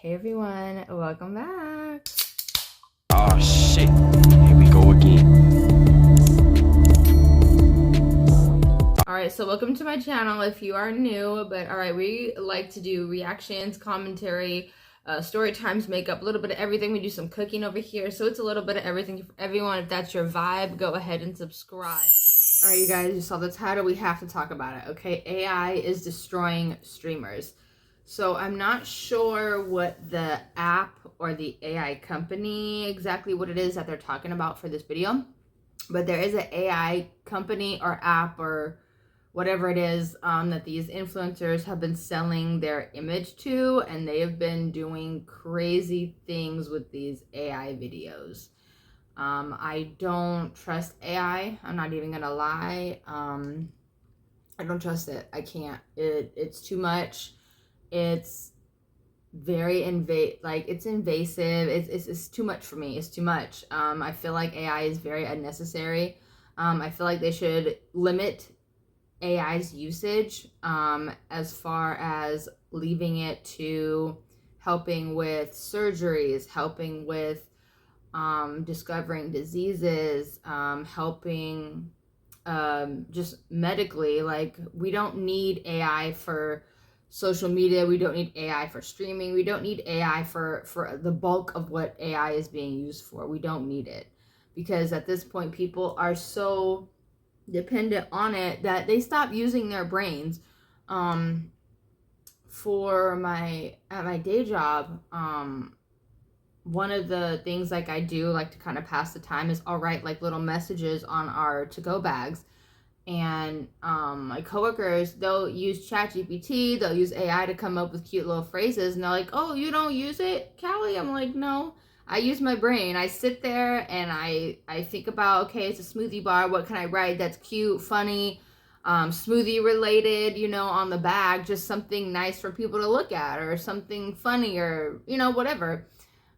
Hey everyone, welcome back. Oh shit, here we go again. Alright, so welcome to my channel if you are new, but alright, we like to do reactions, commentary, story times, makeup, a little bit of everything. We do some cooking over here, so it's a little bit of everything for everyone. If that's your vibe, go ahead and subscribe. Alright, you guys, you saw the title, we have to talk about it, okay? AI is destroying streamers. So I'm not sure what the app or the AI company, exactly what it is that they're talking about for this video, but there is an AI company or app or whatever it is that these influencers have been selling their image to, and they have been doing crazy things with these AI videos. I don't trust AI. I'm not even gonna lie. I don't trust it. I can't. It's too much. It's very it's invasive. It's too much for me. It's too much. I feel like AI is very unnecessary. I feel like they should limit AI's usage as far as leaving it to helping with surgeries, helping with discovering diseases, helping just medically. Like, we don't need AI for social media. We don't need AI for streaming. We don't need AI for the bulk of what AI is being used for. We don't need it, because at this point people are so dependent on it that they stop using their brains. For at my day job, one of the things like I do like to kind of pass the time is I'll write like little messages on our to-go bags. And my coworkers, they'll use ChatGPT, they'll use AI to come up with cute little phrases, and they're like, "Oh, you don't use it, Callie?" I'm like, "No, I use my brain. I sit there and I think about, okay, it's a smoothie bar. What can I write that's cute, funny, smoothie related, on the bag, just something nice for people to look at, or something funny, or whatever."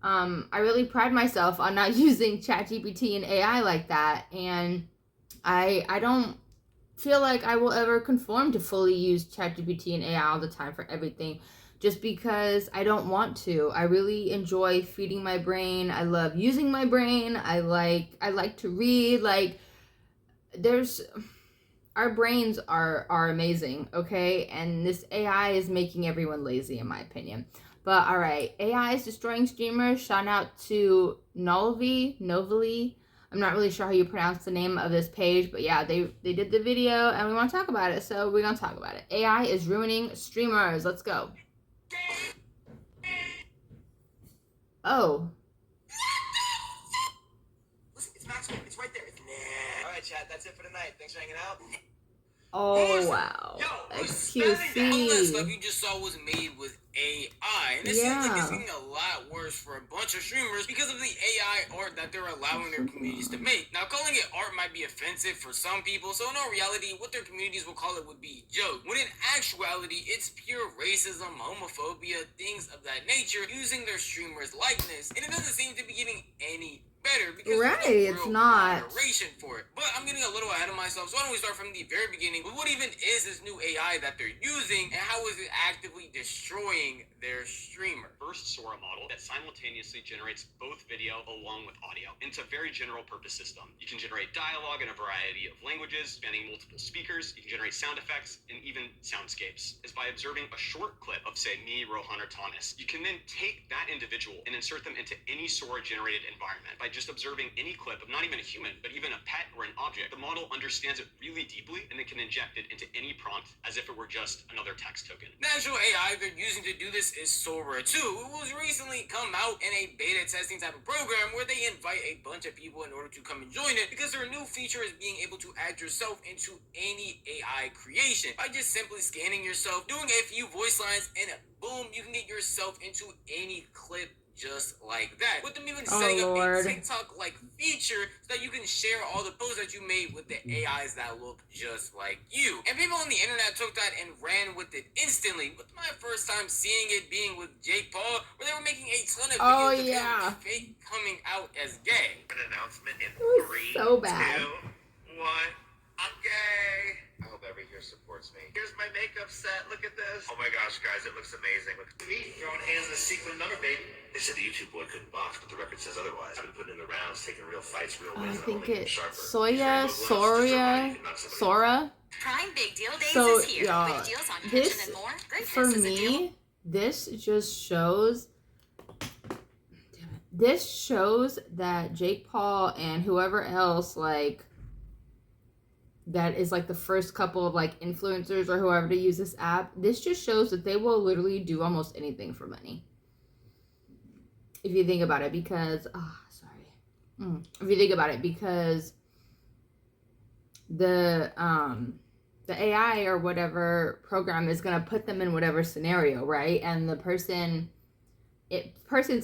I really pride myself on not using ChatGPT and AI like that, and I don't feel like I will ever conform to fully use ChatGPT and AI all the time for everything, just because I don't want to. I really enjoy feeding my brain. I love using my brain. I like to read. Like, our brains are amazing, okay? And this AI is making everyone lazy, in my opinion. But all right, AI is destroying streamers. Shout out to Novely. I'm not really sure how you pronounce the name of this page, but yeah, they did the video and we want to talk about it, so we're gonna talk about it. AI is ruining streamers. Let's go. Oh. Listen, it's Maxwell. It's right there. All right, chat. That's it for tonight. Thanks for hanging out. Oh, wow. XQC. All that stuff you just saw was made with AI. And it seems like it's getting a lot worse for a bunch of streamers because of the AI art that they're allowing their communities to make. Now, calling it art might be offensive for some people, so in all reality, what their communities will call it would be joke. When in actuality, it's pure racism, homophobia, things of that nature, using their streamer's likeness. And it doesn't seem to be getting any better because there's no real moderation for it. But I'm getting a little ahead of myself, so why don't we start from the very beginning with what even is this new AI that they're using, and how is it actively destroying their streamer? First Sora model that simultaneously generates both video along with audio. And it's a very general purpose system. You can generate dialogue in a variety of languages spanning multiple speakers. You can generate sound effects and even soundscapes. Is by observing a short clip of, say, me, Rohan, or Thomas. You can then take that individual and insert them into any Sora generated environment. By just observing any clip of not even a human, but even a pet or an object, the model understands it really deeply and then can inject it into any prompt as if it were just another text token. The actual AI they're using to do this is Sora 2, who was recently come out in a beta testing type of program where they invite a bunch of people in order to come and join it, because their new feature is being able to add yourself into any AI creation by just simply scanning yourself, doing a few voice lines, and boom, you can get yourself into any clip just like that. With them even setting up a TikTok-like feature so that you can share all the posts that you made with the AIs that look just like you. And people on the internet took that and ran with it instantly. With my first time seeing it being with Jake Paul, where they were making a ton of videos of him fake coming out as gay. An announcement in it was 3, so bad. 2, 1. I'm gay. I hope every here supports me. Here's my makeup set. Look at this. Oh my gosh, guys, it looks amazing. Look at me throwing hands wasn't a secret number, baby. They said the YouTube boy couldn't box, but the record says otherwise. I've been putting in the rounds, taking real fights, real I wins, and think only getting it's sharper. Sora. Prime Big Deal Days So, is here. y'all, With deals on this, kitchen and more. Greatness for is a deal. me, this just shows... This shows that Jake Paul and whoever else, like, that is, like, the first couple of, like, influencers or whoever to use this app, this just shows that they will literally do almost anything for money. If you think about it, because... If you think about it, because the AI or whatever program is going to put them in whatever scenario, right? And the person's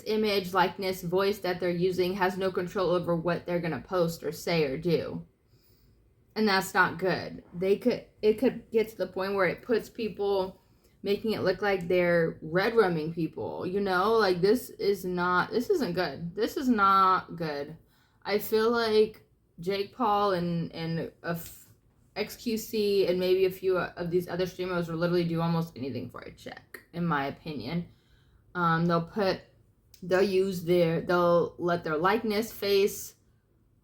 image, likeness, voice that they're using has no control over what they're going to post or say or do. And that's not good. It could get to the point where it puts people, making it look like they're red rumming people, you know? Like, this isn't good. This is not good. I feel like Jake Paul and XQC and maybe a few of these other streamers will literally do almost anything for a check, in my opinion. They'll let their likeness, face,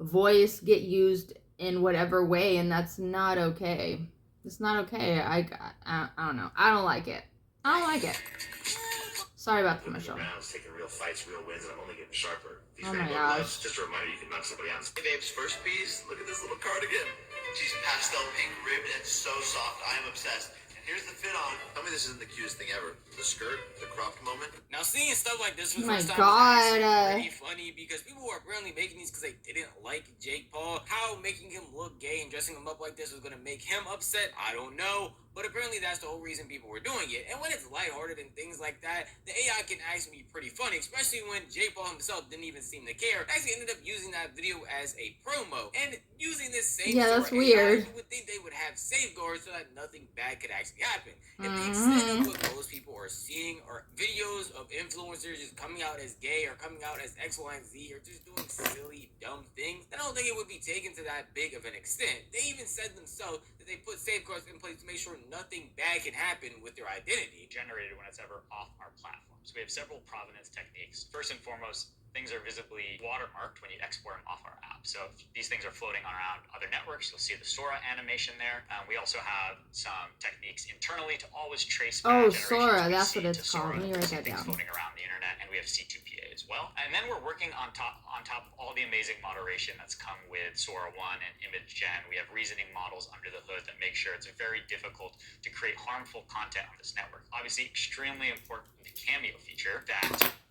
voice get used in whatever way, and that's not okay. It's not okay. I don't know. I don't like it. Sorry about the commercial. Taking real fights, real wins, and I'm only getting sharper. These Oh my rainbow gosh. gloves, just a reminder you can knock somebody out. Hey babes, first piece, look at this little cardigan. She's pastel pink ribbed and so soft. I am obsessed. And here's the fit on. Tell me this isn't the cutest thing ever. The skirt, the cropped moment. Now, seeing stuff like this for the Oh my first time God. is actually pretty funny because people were apparently making these because they didn't like Jake Paul. How making him look gay and dressing him up like this was going to make him upset, I don't know. But apparently that's the whole reason people were doing it. And when it's lighthearted and things like that, the AI can actually be pretty funny, especially when Jake Paul himself didn't even seem to care. Actually ended up using that video as a promo. And using this same that's sort of weird. AI, you would think they would have safeguards so that nothing bad could actually happen. If the extent of what most people are seeing are videos of influencers just coming out as gay or coming out as X, Y, and Z or just doing silly, dumb things, I don't think it would be taken to that big of an extent. They even said themselves that they put safeguards in place to make sure nothing bad can happen with their identity. Generated when it's ever off our platform. So we have several provenance techniques. First and foremost, things are visibly watermarked when you export them off our app. So if these things are floating around other networks, you'll see the Sora animation there. We also have some techniques internally to always trace Oh, bad generations Sora, we that's see what it's to Sora. called. Let me write See that things down. floating around the internet, and we have C2PA as well. And then we're working on top of all the amazing moderation that's come with Sora 1 and Image Gen. We have reasoning models under the hood that make sure it's very difficult to create harmful content on this network. Obviously, extremely important the Cameo feature that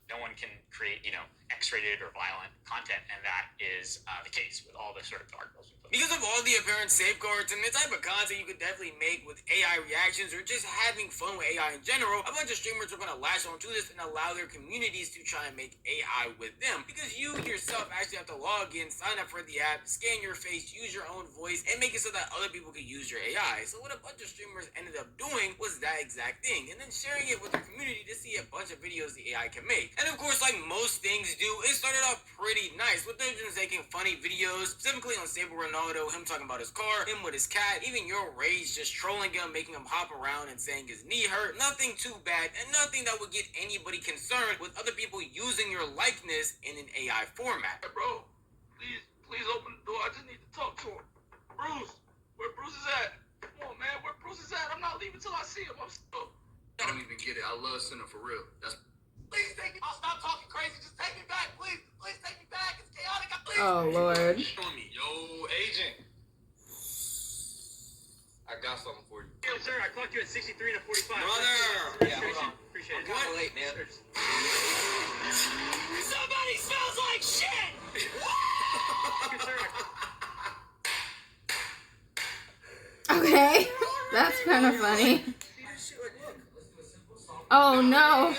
no one can create, X-rated or violent content, and that is the case with all the sort of guardrails we put. Because of all the apparent safeguards and the type of content you could definitely make with AI reactions or just having fun with AI in general, a bunch of streamers are going to latch onto this and allow their communities to try and make AI with them. Because you yourself actually have to log in, sign up for the app, scan your face, use your own voice, and make it so that other people can use your AI. So what a bunch of streamers ended up doing was that exact thing, and then sharing it with their community to see a bunch of videos the AI can make. And of course, like most things do, it started off pretty nice with them just making funny videos, specifically on Sable Ronaldo, him talking about his car, him with his cat, even your rage just trolling him, making him hop around and saying his knee hurt. Nothing too bad, and nothing that would get anybody concerned with other people using your likeness in an AI format. Hey, bro, please open the door. I just need to talk to him. Bruce, where Bruce is at? Come on, man, where Bruce is at? I'm not leaving till I see him. I don't even get it. I love Sinner for real. Please take me. I'll stop talking crazy. Just take me back, please. Please take me back. It's chaotic. Please. Oh, Lord. Yo, agent. I got something for you. Yo, sir, I clocked you at 63 to 45. Brother! Yeah, hold on. Appreciate it. I'm kinda late, man. Somebody smells like shit! Okay. That's kind of funny. Oh, no.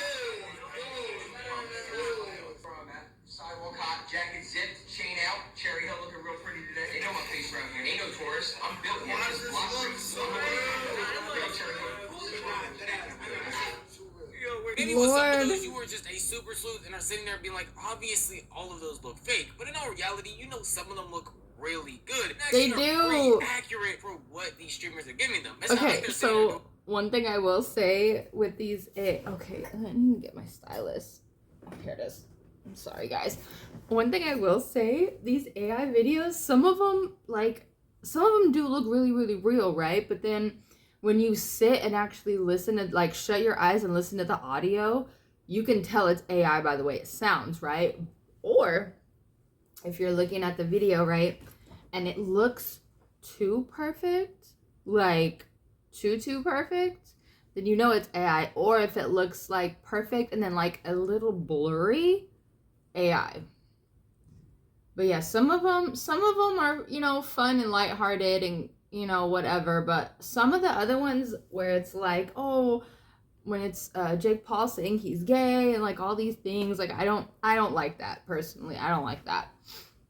Sidewalk hot, jacket zipped, chain out, Cherry Hill looking real pretty today. They know my face around here. Ain't no tourist. I'm built here. Maybe with some of those you were just a super sleuth and are sitting there being like, obviously all of those look fake. But in all reality, some of them look really good. And They actually are do. pretty accurate for what these streamers are giving them. It's not like Okay, they're so One thing I will say with these okay, I need to get my stylus. Oh, here it is. I'm sorry, guys. One thing I will say, these AI videos, some of them do look really, really real, right? But then when you sit and actually listen to, like, shut your eyes and listen to the audio, you can tell it's AI by the way it sounds, right? Or if you're looking at the video, right, and it looks too perfect, like too perfect, then you know it's AI. Or if it looks like perfect and then like a little blurry, AI. But yeah, some of them are, you know, fun and lighthearted and, you know, whatever. But some of the other ones where it's like, oh, when it's Jake Paul saying he's gay and like all these things, like I don't like that personally. I don't like that,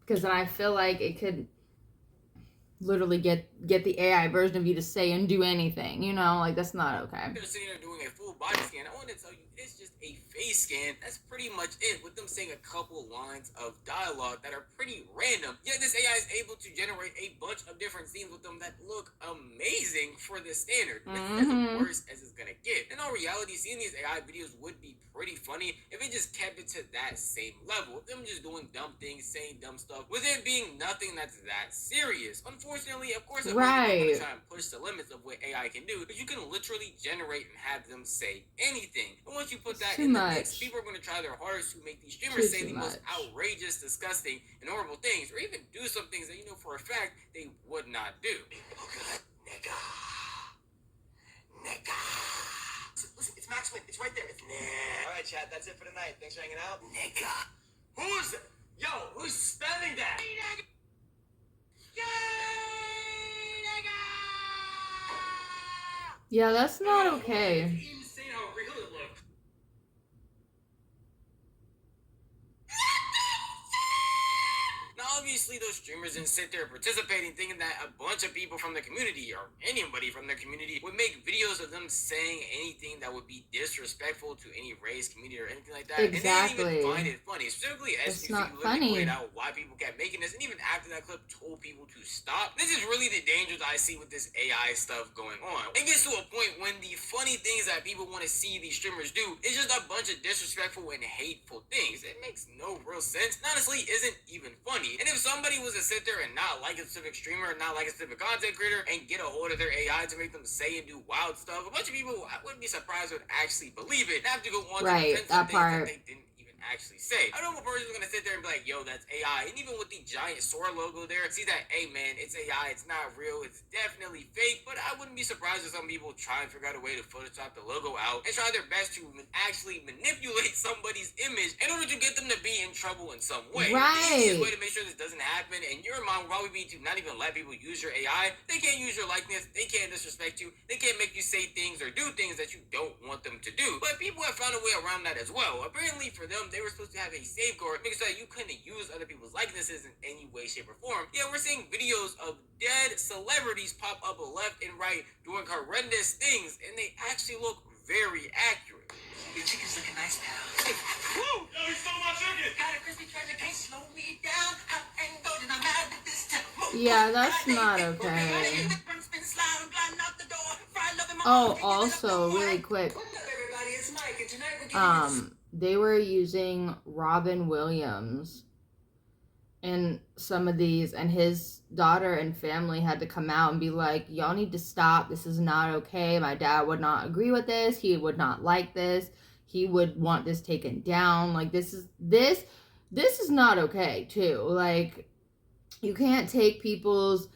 because then I feel like it could literally get the AI version of you to say and do anything, you know, like that's not okay. They're sitting there doing a full body scan. I want to tell you, it's just a face scan. That's pretty much it, with them saying a couple lines of dialogue that are pretty random. Yet this AI is able to generate a bunch of different scenes with them that look amazing for this standard. This is as worse as it's gonna get. In all reality, seeing these AI videos would be pretty funny if it just kept it to that same level. Of them just doing dumb things, saying dumb stuff, with it being nothing that's that serious. Unfortunately, of course, right, try and push the limits of what AI can do, but you can literally generate and have them say anything. And once you put that in the mix, people are going to try their hardest to make these streamers say the most outrageous, disgusting, and horrible things, or even do some things that you know for a fact they would not do. Nigga. Listen, it's Maxwell. It's right there. It's nigga. All right, chat. That's it for tonight. Thanks for hanging out. Nigga. Who's it? Yo, who's spelling that? Yeah, that's not okay. Insane how real it looks. Now, obviously, those streamers didn't sit there participating, thinking that a bunch of people from the community, or anybody from the community, would make videos of them saying anything that would be disrespectful to any race, community, or anything like that. Exactly. And they didn't even find it funny. Specifically, It's SQC not literally funny. pointed out why people kept making this, and even after that clip told people to stop. This is really the dangers I see with this AI stuff going on. It gets to a point when the funny things that people want to see these streamers do is just a bunch of disrespectful and hateful things. It makes no real sense, and honestly isn't even funny. And if somebody was to sit there and not like a specific streamer, not like a specific content creator, and get a hold of their AI to make them say and do wild stuff, a bunch of people, I wouldn't be surprised, would actually believe it and have to go on to defend some things that they didn't even actually say. I don't know if a person's gonna sit there and be like, yo, that's AI. And even with the giant Sora logo there, see that, hey man, it's AI, it's not real, it's definitely fake. But I wouldn't be surprised if some people try and figure out a way to Photoshop the logo out and try their best to actually manipulate somebody's image in order to get them to be in trouble in some way. Right. The easiest way to make sure this doesn't happen, and your mind will probably be to not even let people use your AI. They can't use your likeness, they can't disrespect you, they can't make you say things or do things that you don't want them to do. But people have found a way around that as well. Apparently for them, they were supposed to have a safeguard making sure that you couldn't use other people's likenesses in any way, shape, or form. Yeah, we're seeing videos of dead celebrities pop up left and right doing horrendous things, and they actually look very accurate. Your chicken's looking nice now. Woo! Yo, he stole my chicken! Got a crispy treasure, can't slow me down. Hot and golden, I'm mad at this time. Yeah, that's not okay. Oh, also, really quick, Everybody, it's Mike, and tonight we're getting they were using Robin Williams in some of these, and his daughter and family had to come out and be like, y'all need to stop, this is not okay, my dad would not agree with this, he would not like this, he would want this taken down, like this is not okay too. Like, you can't take people's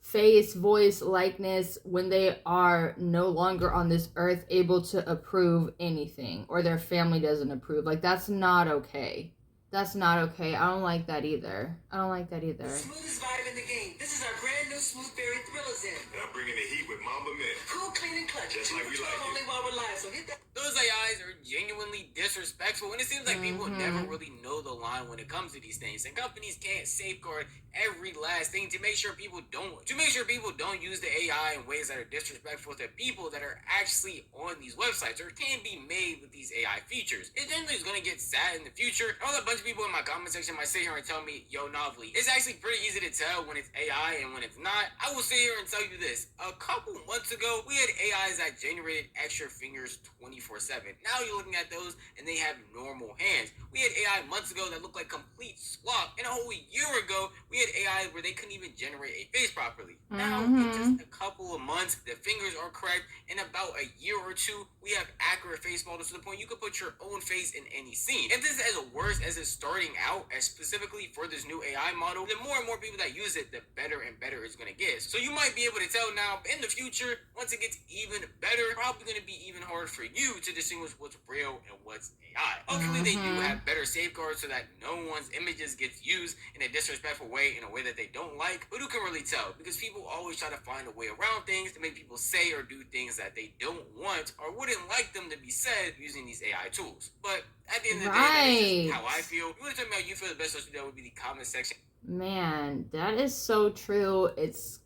face, voice, likeness when they are no longer on this earth able to approve anything, or their family doesn't approve. Like, that's not okay. That's not okay. I don't like that either. I don't like that either. the smoothest vibe in the game. This is our brand new Smooth Berry Thrillers in. And I'm bringing the heat with Mamba Mint. Cool, clean, and clutch. Just like we like it. Only while we're live, so hit that. Those AIs are genuinely disrespectful, and it seems like people never really know the line when it comes to these things, and companies can't safeguard every last thing to make sure people don't use the AI in ways that are disrespectful to people that are actually on these websites or can be made with these AI features. It generally is going to get sad in the future. All a bunch of people in my comment section might sit here and tell me, yo, Novely, it's actually pretty easy to tell when it's AI and when it's not. I will sit here and tell you this. A couple months ago, we had AIs that generated extra fingers 24/7. Now you're looking at those and they have normal hands. We had AI months ago that looked like complete slop. And a whole year ago, we had AI where they couldn't even generate a face properly. Now, in just a couple of months, the fingers are correct. In about a year or two, we have accurate face models to the point you could put your own face in any scene. If this is as worse as it's starting out, as specifically for this new AI model, the more and more people that use it, the better and better it's going to get. So you might be able to tell now, in the future, once it gets even better, probably going to be even harder for you to distinguish what's real and what's AI. Hopefully they do have better safeguards so that no one's images gets used in a disrespectful way, in a way that they don't like. But who can really tell? Because people always try to find a way around things to make people say or do things that they don't want or wouldn't like them to be said using these AI tools. But at the end of the day, that's just how I feel. If you want to tell me how you feel, the best place to do that would be the comment section. Man, that is so true. It's,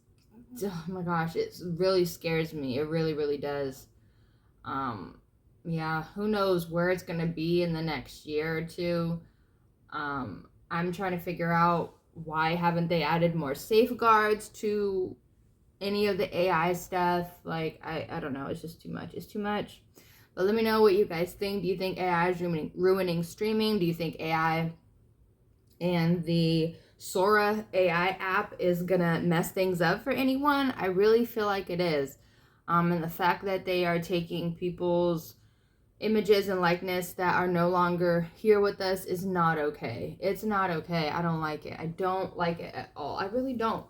oh my gosh, it really scares me. It really, really does. Yeah, who knows where it's gonna be in the next year or two. I'm trying to figure out why haven't they added more safeguards to any of the AI stuff. Like, I don't know, it's just too much. It's too much. But let me know what you guys think. Do you think AI is ruining streaming? Do you think AI and the Sora AI app is gonna mess things up for anyone? I really feel like it is. And the fact that they are taking people's images and likeness that are no longer here with us is not okay. It's not okay. I don't like it. I don't like it at all. I really don't.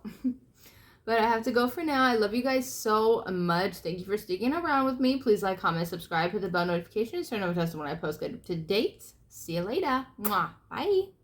But I have to go for now. I love you guys so much. Thank you for sticking around with me. Please like, comment, subscribe, hit the bell notifications, turn on notifications when I post good up to date. See you later. Mwah. Bye.